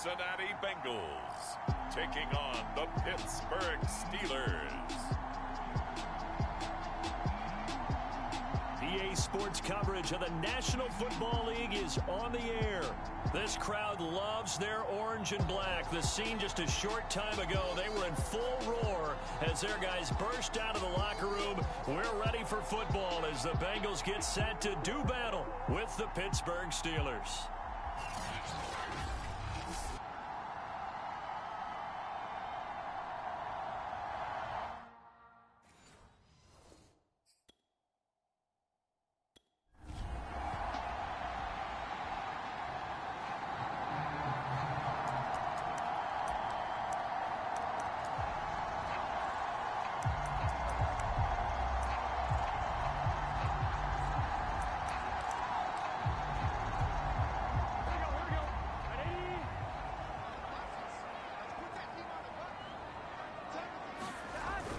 Cincinnati Bengals taking on the Pittsburgh Steelers. EA Sports coverage of the National Football League is on the air. This crowd loves their orange and black. The scene just a short time ago, they were in full roar as their guys burst out of the locker room. We're ready for football as the Bengals get set to do battle with the Pittsburgh Steelers.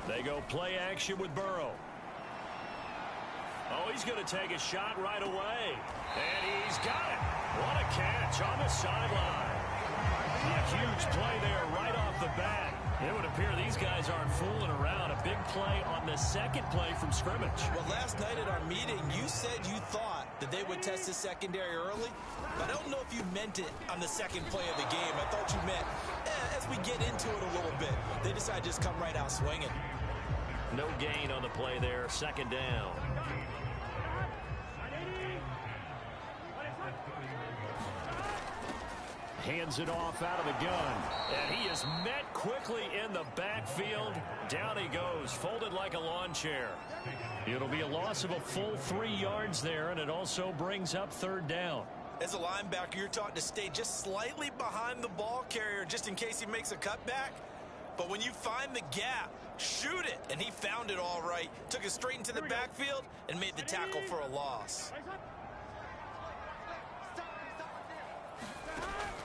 They go play action with Burrow. Oh, he's going to take a shot right away. And he's got it. What a catch on the sideline. A huge play there right off the bat. It would appear these guys aren't fooling around. A big play on the second play from scrimmage. Well, last night at our meeting, you said you thought that they would test the secondary early. But I don't know if you meant it on the second play of the game. I thought you meant, as we get into it a little bit, they decide to just come right out swinging. No gain on the play there, second down. Hands it off out of the gun. And he is met quickly in the backfield. Down he goes, folded like a lawn chair. It'll be a loss of a full 3 yards there, and it also brings up third down. As a linebacker, you're taught to stay just slightly behind the ball carrier just in case he makes a cutback. But when you find the gap, shoot it. And he found it all right. Took it straight into the backfield and made the tackle for a loss.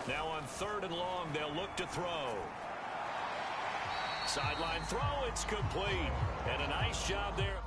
Now on third and long, they'll look to throw. Sideline throw, it's complete. And a nice job there.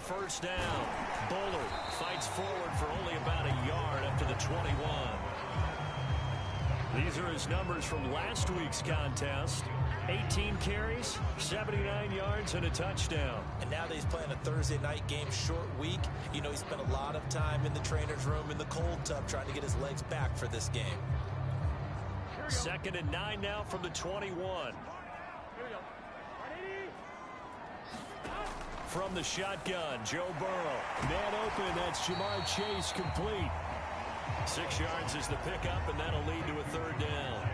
First down. Bullard fights forward for only about a yard up to the 21. These are his numbers from last week's contest. 18 carries, 79 yards, and a touchdown. And now that he's playing a Thursday night game, short week, you know he spent a lot of time in the trainer's room in the cold tub trying to get his legs back for this game. 2nd and 9 now from the 21. From the shotgun, Joe Burrow. Man open, that's Jamar Chase, complete. 6 yards is the pickup, and that'll lead to a third down.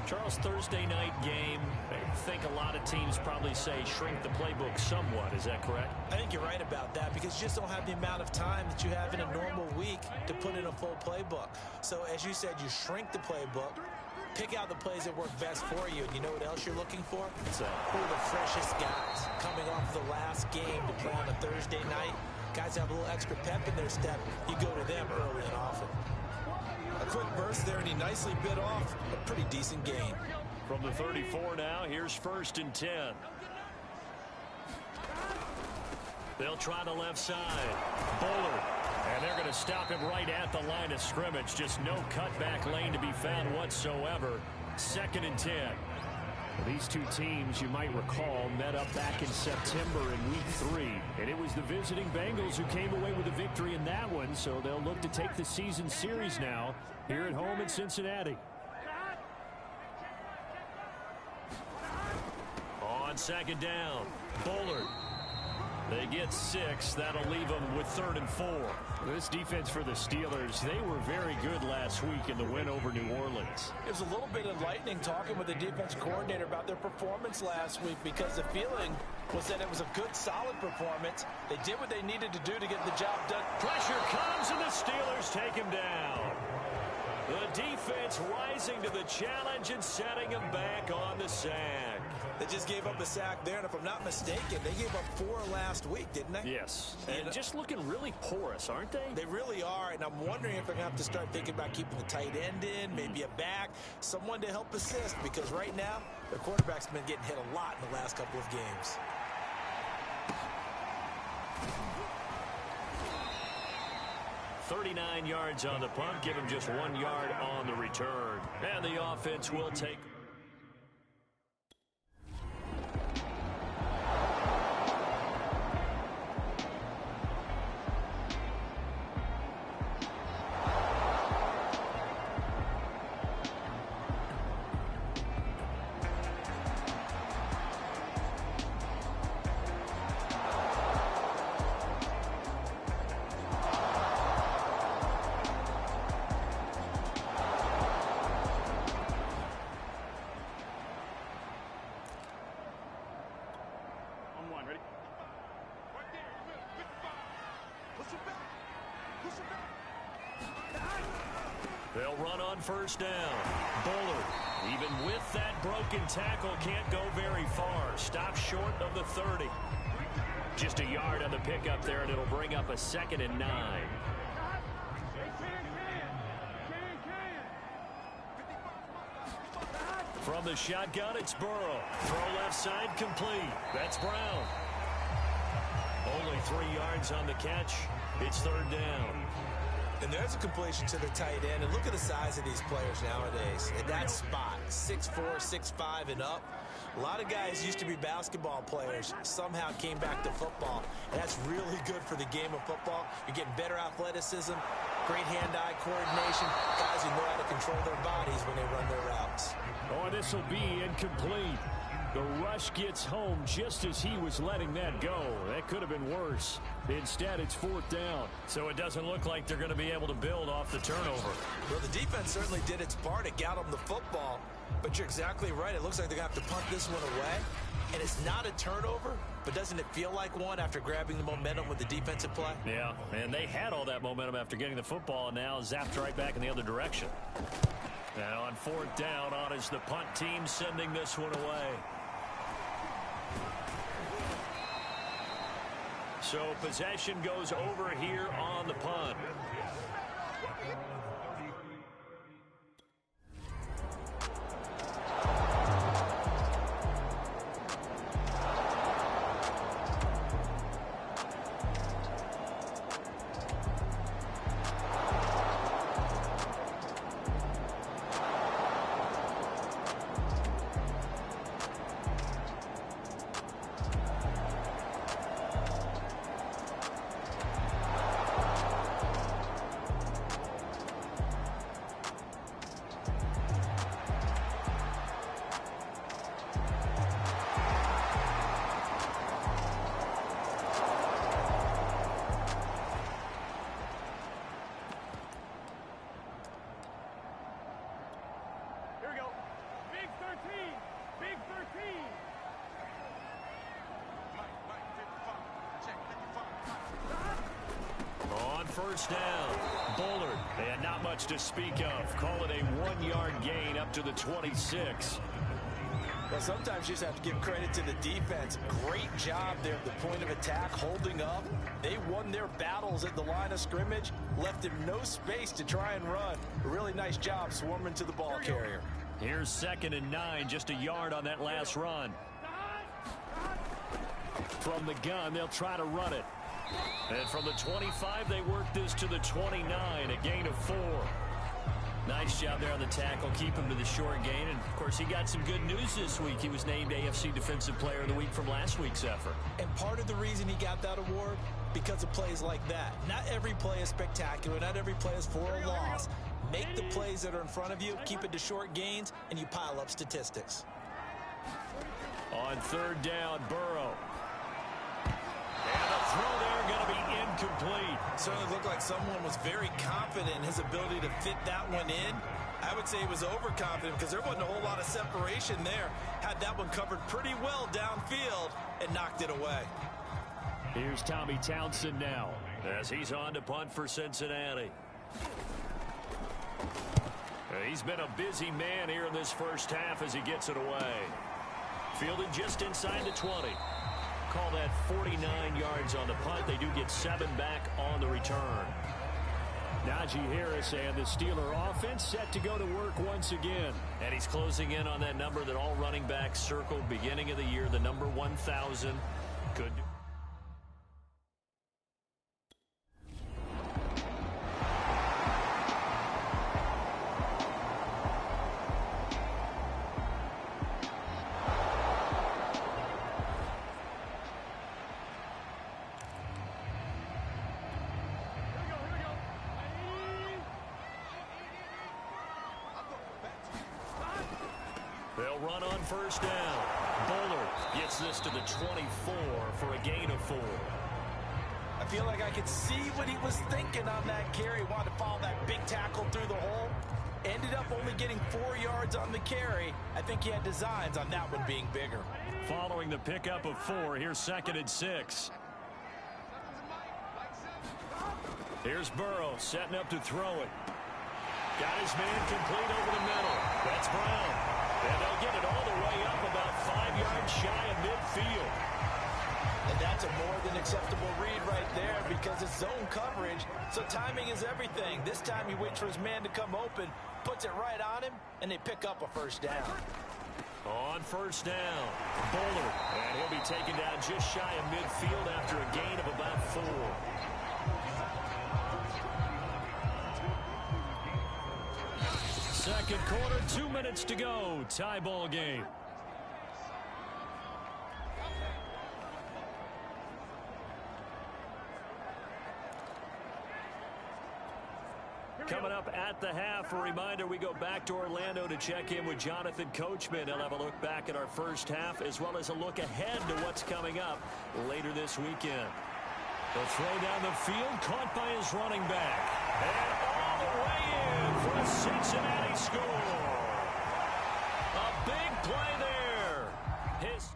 Charles, Thursday night game, I think a lot of teams probably say shrink the playbook somewhat. Is that correct? I think you're right about that because you just don't have the amount of time that you have in a normal week to put in a full playbook. So, as you said, you shrink the playbook. Pick out the plays that work best for you. And you know what else you're looking for? Who are the freshest guys coming off the last game to play on a Thursday night? Guys have a little extra pep in their step. You go to them early and often. A quick burst there, and he nicely bit off a pretty decent gain. From the 34 now, here's 1st and 10. They'll try the left side. Bullard. And they're going to stop him right at the line of scrimmage. Just no cutback lane to be found whatsoever. 2nd and 10. Well, these two teams, you might recall, met up back in September in Week 3. And it was the visiting Bengals who came away with a victory in that one. So they'll look to take the season series now here at home in Cincinnati. On 2nd down, Bullard. They get 6. That'll leave them with 3rd and 4. This defense for the Steelers, they were very good last week in the win over New Orleans. It was a little bit enlightening talking with the defense coordinator about their performance last week, because the feeling was that it was a good, solid performance. They did what they needed to do to get the job done. Pressure comes, and the Steelers take him down. The defense rising to the challenge and setting him back on the sack. They just gave up a sack there, and if I'm not mistaken, they gave up 4 last week, didn't they? Yes, and just looking really porous, aren't they? They really are, and I'm wondering if they're going to have to start thinking about keeping the tight end in, maybe a back, someone to help assist, because right now, their quarterback's been getting hit a lot in the last couple of games. $39 yards on the punt, give him just 1 yard on the return. And the offense will take... They'll run on first down. Bullard, even with that broken tackle, can't go very far. Stop short of the 30. Just a yard on the pickup there, and it'll bring up a 2nd and 9. From the shotgun, it's Burrow. Throw left side complete. That's Brown. Only 3 yards on the catch. It's 3rd down. And there's a completion to the tight end. And look at the size of these players nowadays. At that spot, 6'4", 6'5", and up. A lot of guys used to be basketball players, somehow came back to football. And that's really good for the game of football. You're getting better athleticism, great hand-eye coordination, guys who know how to control their bodies when they run their routes. Oh, this will be incomplete. The rush gets home just as he was letting that go. That could have been worse. Instead, it's 4th down. So it doesn't look like they're going to be able to build off the turnover. Well, the defense certainly did its part. It got them the football. But you're exactly right. It looks like they're going to have to punt this one away. And it's not a turnover, but doesn't it feel like one after grabbing the momentum with the defensive play? Yeah, and they had all that momentum after getting the football, and now zapped right back in the other direction. And on 4th down, on is the punt team sending this one away. So possession goes over here on the punt. First down. Bullard, and not much to speak of. Call it a 1-yard gain up to the 26. Well, sometimes you just have to give credit to the defense. Great job there at the point of attack, holding up. They won their battles at the line of scrimmage, left him no space to try and run. A really nice job swarming to the ball carrier. Here's 2nd and 9, just a yard on that last run. From the gun, they'll try to run it. And from the 25, they work this to the 29, a gain of 4. Nice job there on the tackle, keep him to the short gain. And, of course, he got some good news this week. He was named AFC Defensive Player of the Week from last week's effort. And part of the reason he got that award, because of plays like that. Not every play is spectacular. Not every play is for a loss. Make the plays that are in front of you, keep it to short gains, and you pile up statistics. On 3rd down, Burrow. And throw there going to be incomplete. Certainly looked like someone was very confident in his ability to fit that one in. I would say he was overconfident because there wasn't a whole lot of separation there. Had that one covered pretty well downfield and knocked it away. Here's Tommy Townsend now as he's on to punt for Cincinnati. He's been a busy man here in this first half as he gets it away. Fielded just inside the 20. Call that 49 yards on the punt. They do get 7 back on the return. Najee Harris and the Steeler offense set to go to work once again. And he's closing in on that number that all running backs circled beginning of the year, the number 1,000. Could do. They'll run on first down. Bowler gets this to the 24 for a gain of 4. I feel like I could see what he was thinking on that carry. Wanted to follow that big tackle through the hole. Ended up only getting 4 yards on the carry. I think he had designs on that one being bigger. Following the pickup of 4, here's 2nd and 6. Here's Burrow setting up to throw it. Got his man complete over the middle. That's Brown. And they'll get it all the way up about 5 yards shy of midfield. And that's a more than acceptable read right there because it's zone coverage, so timing is everything. This time he waits for his man to come open, puts it right on him, and they pick up a first down. On first down, Bowler, and he'll be taken down just shy of midfield after a gain of about 4. Second quarter, 2 minutes to go. Tie ball game. Coming up at the half, a reminder we go back to Orlando to check in with Jonathan Coachman. He'll have a look back at our first half as well as a look ahead to what's coming up later this weekend. The throw down the field, caught by his running back. And all the way in for a Cincinnati score. A big play there. His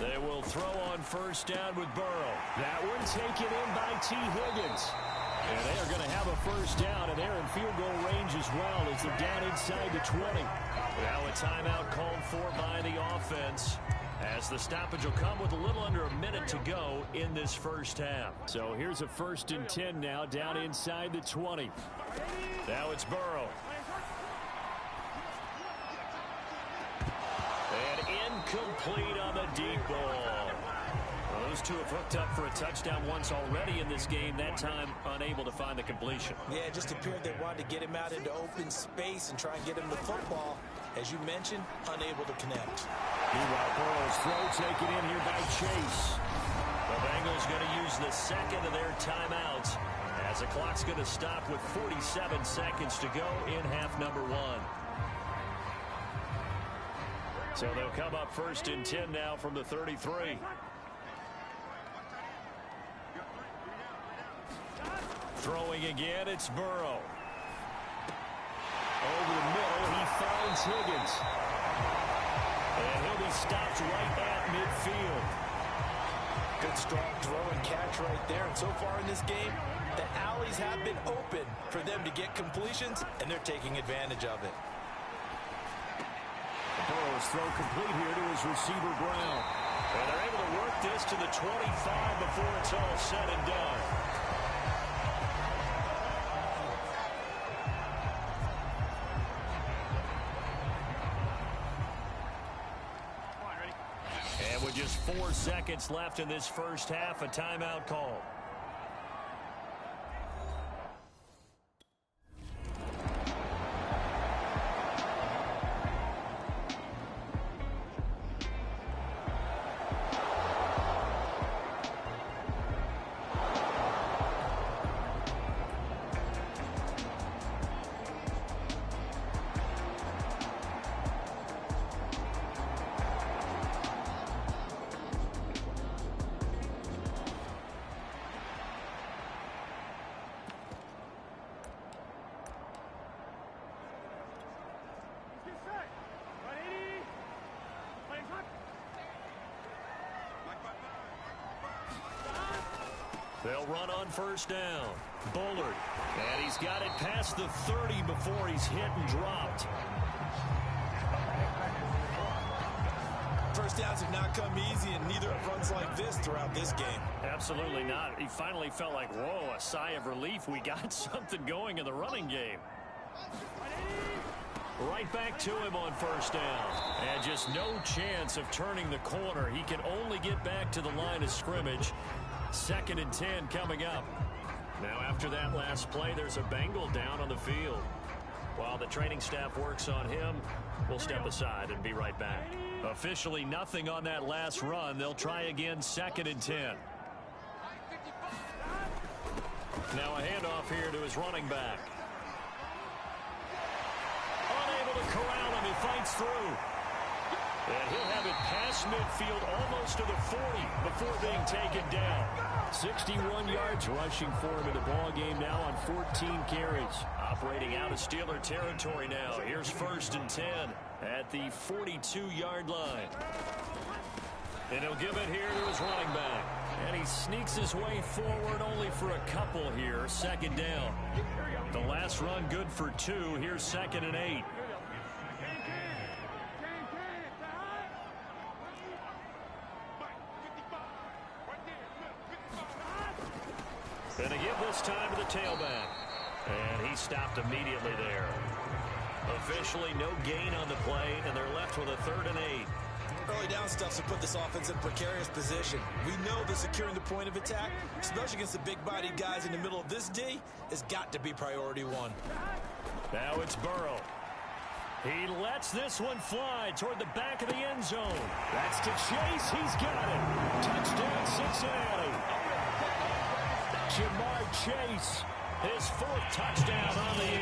They will throw on first down with Burrow. That one taken in by T. Higgins. And they are going to have a first down, and they're in field goal range as well as they're down inside the 20. Now a timeout called for by the offense as the stoppage will come with a little under a minute to go in this first half. So here's a 1st and 10 now down inside the 20. Now it's Burrow. And incomplete on the deep ball. Those two have hooked up for a touchdown once already in this game, that time unable to find the completion. Yeah, it just appeared they wanted to get him out into open space and try and get him the football. As you mentioned, unable to connect. Meanwhile, Burrow's throw taken in here by Chase. The Bengals going to use the second of their timeouts as the clock's going to stop with 47 seconds to go in half number 1. So they'll come up 1st and 10 now from the 33. Throwing again, it's Burrow. Over the middle, he finds Higgins. And he'll be stopped right at midfield. Good strong throw and catch right there. And so far in this game, the alleys have been open for them to get completions, and they're taking advantage of it. Burrow's throw complete here to his receiver, Brown. And they're able to work this to the 25 before it's all said and done. And with just 4 seconds left in this first half, a timeout call. They'll run on first down. Bullard. And he's got it past the 30 before he's hit and dropped. First downs have not come easy, and neither have runs like this throughout this game. Absolutely not. He finally felt like, whoa, a sigh of relief. We got something going in the running game. Right back to him on first down. And just no chance of turning the corner. He can only get back to the line of scrimmage. 2nd and 10 coming up. Now after that last play, there's a Bengal down on the field. While the training staff works on him, we'll step aside and be right back. Officially nothing on that last run. They'll try again 2nd and 10. Now a handoff here to his running back. Unable to corral him. He fights through. And he'll have it past midfield almost to the 40 before being taken down. 61 yards rushing for him in the ball game now on 14 carries. Operating out of Steeler territory now. Here's 1st and 10 at the 42-yard line. And he'll give it here to his running back. And he sneaks his way forward only for a couple here. 2nd down. The last run good for 2. Here's 2nd and 8. And they give this time to the tailback. And he stopped immediately there. Officially no gain on the play, and they're left with a 3rd and 8. Early down stuff to put this offense in precarious position. We know that securing the point of attack, especially against the big-bodied guys in the middle of this D, has got to be priority 1. Now it's Burrow. He lets this one fly toward the back of the end zone. That's to Chase. He's got it. Touchdown, Cincinnati. Jamar Chase, his 4th touchdown on the year.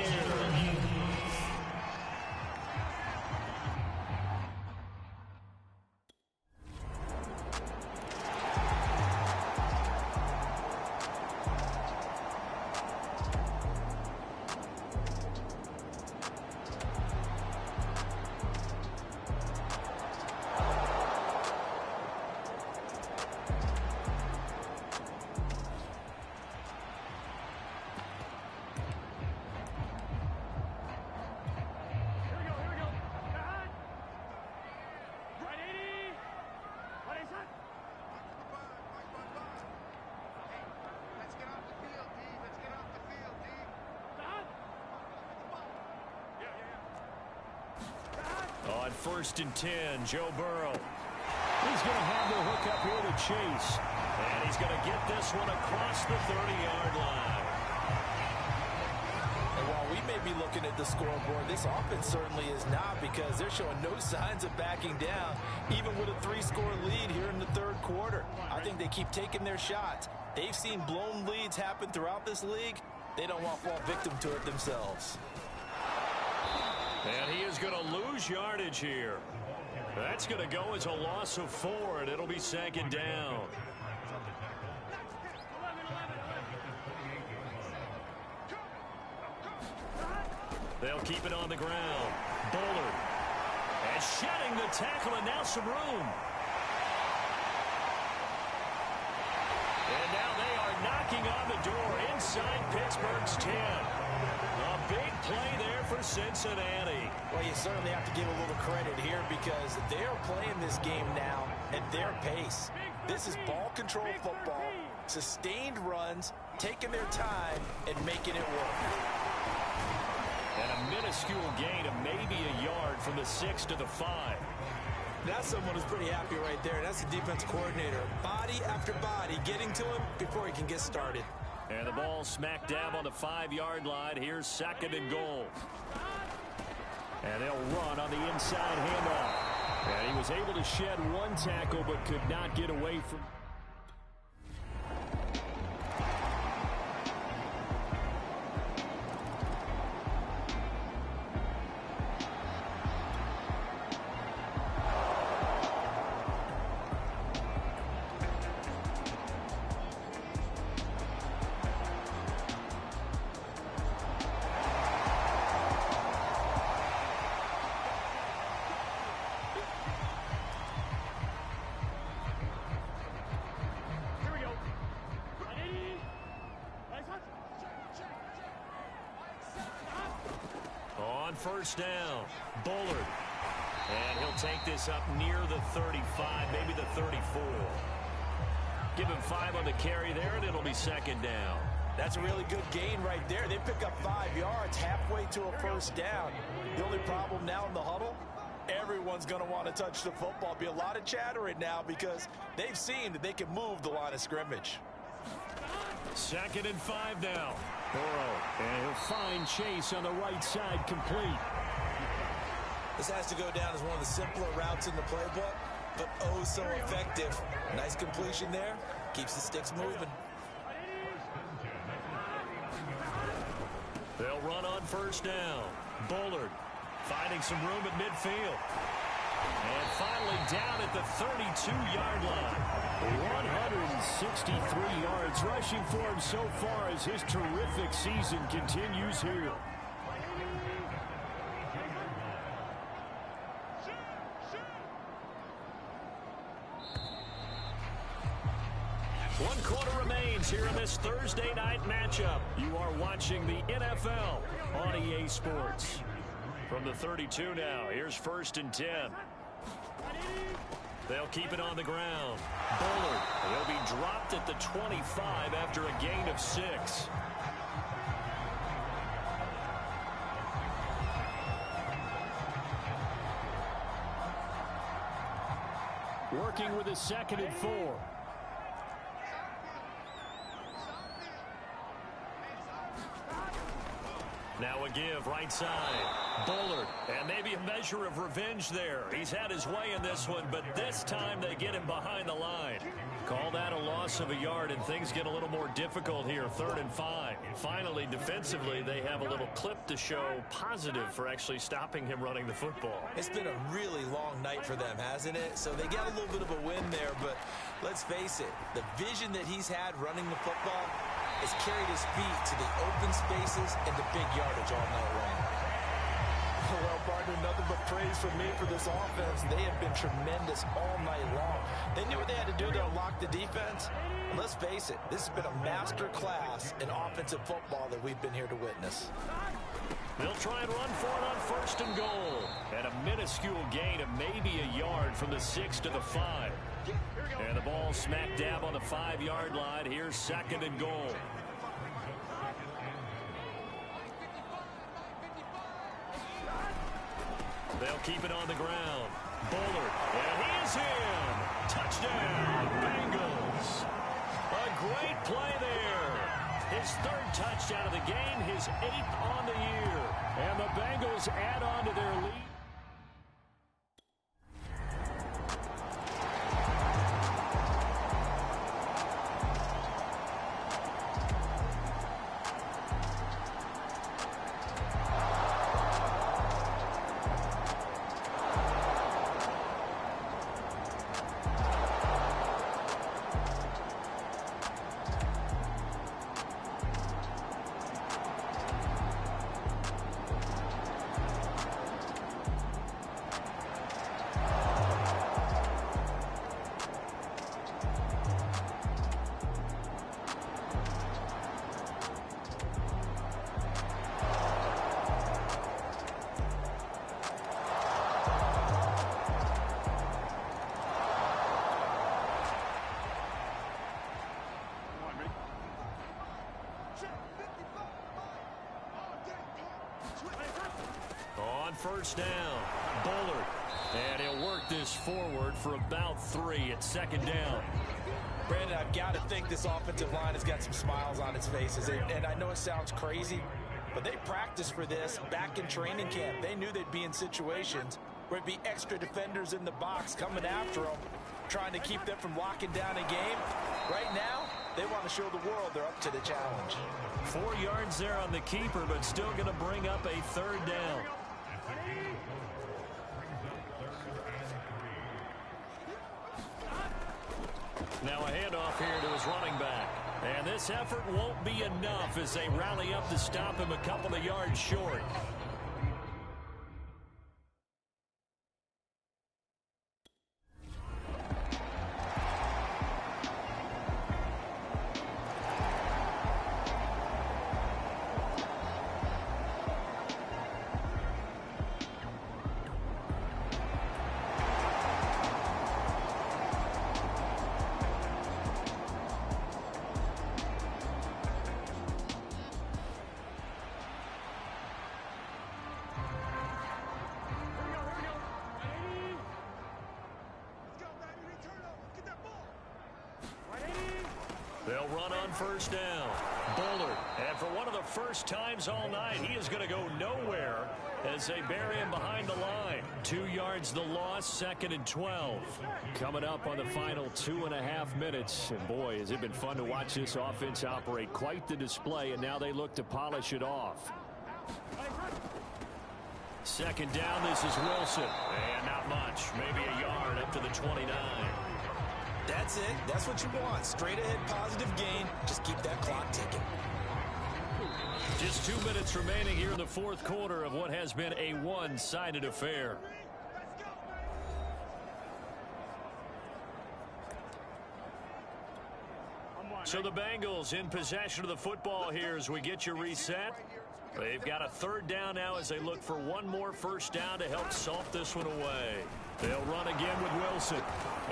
On 1st and 10, Joe Burrow. He's going to have the hook up here to Chase. And he's going to get this one across the 30-yard line. And while we may be looking at the scoreboard, this offense certainly is not, because they're showing no signs of backing down, even with a 3-score lead here in the 3rd quarter. I think they keep taking their shots. They've seen blown leads happen throughout this league. They don't want to fall victim to it themselves. And he is going to lose yardage here. That's going to go as a loss of 4, and it'll be 2nd down. They'll keep it on the ground. Bullard. And shedding the tackle, and now some room. And now they are knocking on the door inside Pittsburgh's 10. A big play there for Cincinnati. Well, you certainly have to give a little credit here, because they're playing this game now at their pace. This is ball control football, sustained runs, taking their time, and making it work. And a minuscule gain of maybe a yard from the 6 to the 5. That's someone who's pretty happy right there. That's the defense coordinator. Body after body, getting to him before he can get started. And the ball smack dab on the 5-yard line. Here's 2nd and goal. And they'll run on the inside handoff. And he was able to shed one tackle but could not get away from... First down, Bullard. And he'll take this up near the 35, maybe the 34. Give him 5 on the carry there, and it'll be 2nd down. That's a really good gain right there. They pick up 5 yards halfway to a first down. The only problem now in the huddle, everyone's going to want to touch the football. Be a lot of chattering now because they've seen that they can move the line of scrimmage. 2nd and 5 now. Burrow, and he'll find Chase on the right side, complete. This has to go down as one of the simpler routes in the playbook, but oh so effective. Nice completion there. Keeps the sticks moving. They'll run on first down. Bullard finding some room at midfield. And finally down at the 32-yard line. 163 yards rushing for him so far as his terrific season continues here. One quarter remains here in this Thursday night matchup. You are watching the NFL on EA Sports. From the 32 now, here's 1st and 10. They'll keep it on the ground. Bullard, he'll be dropped at the 25 after a gain of 6. Working with a 2nd and 4. Now a give, right side. Bullard, and maybe a measure of revenge there. He's had his way in this one, but this time they get him behind the line. Call that a loss of a yard, and things get a little more difficult here, 3rd and 5. And finally, defensively, they have a little clip to show positive for actually stopping him running the football. It's been a really long night for them, hasn't it? So they got a little bit of a win there, but let's face it, the vision that he's had running the football has carried his feet to the open spaces and the big yardage all night long. Well, partner, nothing but praise from me for this offense. They have been tremendous all night long. They knew what they had to do to unlock the defense. And let's face it, this has been a master class in offensive football that we've been here to witness. They'll try and run for it on 1st and goal. And a minuscule gain of maybe a yard from the 6 to the 5. And the ball smack dab on the 5-yard line. Here's 2nd and goal. They'll keep it on the ground. Bullard, and he is in. Touchdown, Bengals. A great play there. His 3rd touchdown of the game, his 8th on the year. And the Bengals add on to their lead. First down, Bullard. And he'll work this forward for about 3 at second down. Brandon, I've got to think this offensive line has got some smiles on its faces. And I know it sounds crazy, but they practiced for this back in training camp. They knew they'd be in situations where it'd be extra defenders in the box coming after them, trying to keep them from locking down a game. Right now, they want to show the world they're up to the challenge. 4 yards there on the keeper, but still going to bring up a third down. Now a handoff here to his running back. And this effort won't be enough as they rally up to stop him a couple of yards short. They'll run on first down. Bullard, and for one of the first times all night, he is going to go nowhere as they bury him behind the line. 2 yards the loss, 2nd and 12. Coming up on the final 2.5 minutes. And boy, has it been fun to watch this offense operate. Quite the display, and now they look to polish it off. Second down, this is Wilson. And not much, maybe a yard up to the 29. That's it. That's what you want. Straight ahead positive gain. Just keep that clock ticking. Just 2 minutes remaining here in the fourth quarter of what has been a one-sided affair. So the Bengals in possession of the football here as we get you reset. They've got a third down now as they look for one more first down to help salt this one away. They'll run again with Wilson.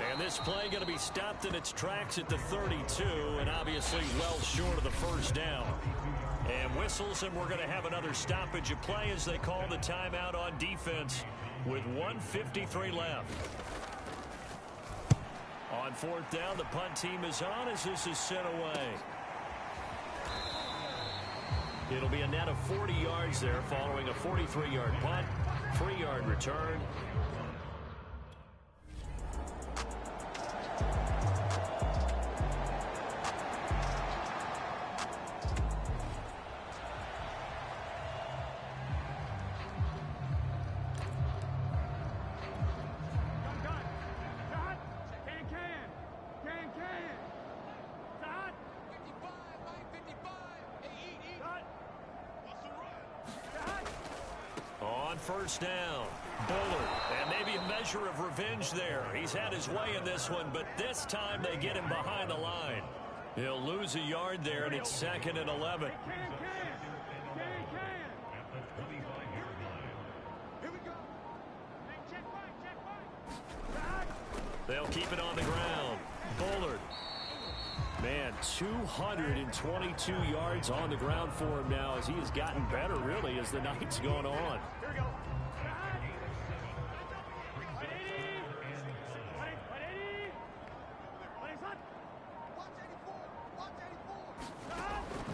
And this play going to be stopped in its tracks at the 32, and obviously well short of the first down. And whistles, and we're going to have another stoppage of play as they call the timeout on defense with 1:53 left. On fourth down, the punt team is on as this is sent away. It'll be a net of 40 yards there following a 43-yard punt, 3-yard return. First down, Bullard, and maybe a measure of revenge there. He's had his way in this one, but this time they get him behind the line. He'll lose a yard there, and it's 2nd and 11. They'll keep it on the ground. Bullard. Man, 222 yards on the ground for him now as he has gotten better, really, as the night's going on.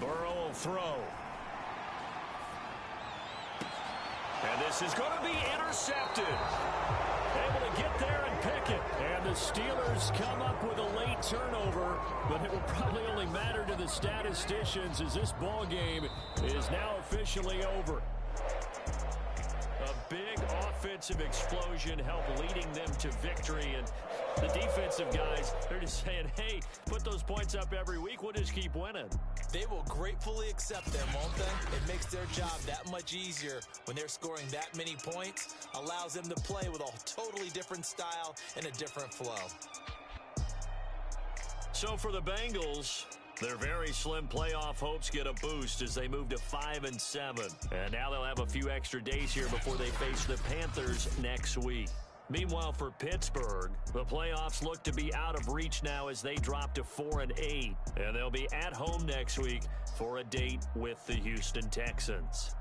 Burrow will throw. And this is going to be intercepted. Able to get there and pick it. And the Steelers come up with a late turnover, but it will probably only matter to the statisticians as this ball game is now officially over. A big offensive explosion helped leading them to victory, and the defensive guys, they're just saying, hey, put those points up every week, we'll just keep winning. They will gratefully accept them, won't they? It makes their job that much easier when they're scoring that many points, allows them to play with a totally different style and a different flow. So for the Bengals, their very slim playoff hopes get a boost as they move to 5-7. And now they'll have a few extra days here before they face the Panthers next week. Meanwhile, for Pittsburgh, the playoffs look to be out of reach now as they drop to 4-8. And they'll be at home next week for a date with the Houston Texans.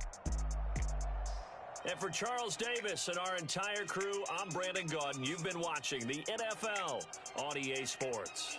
And for Charles Davis and our entire crew, I'm Brandon Gaudin. You've been watching the NFL on EA Sports.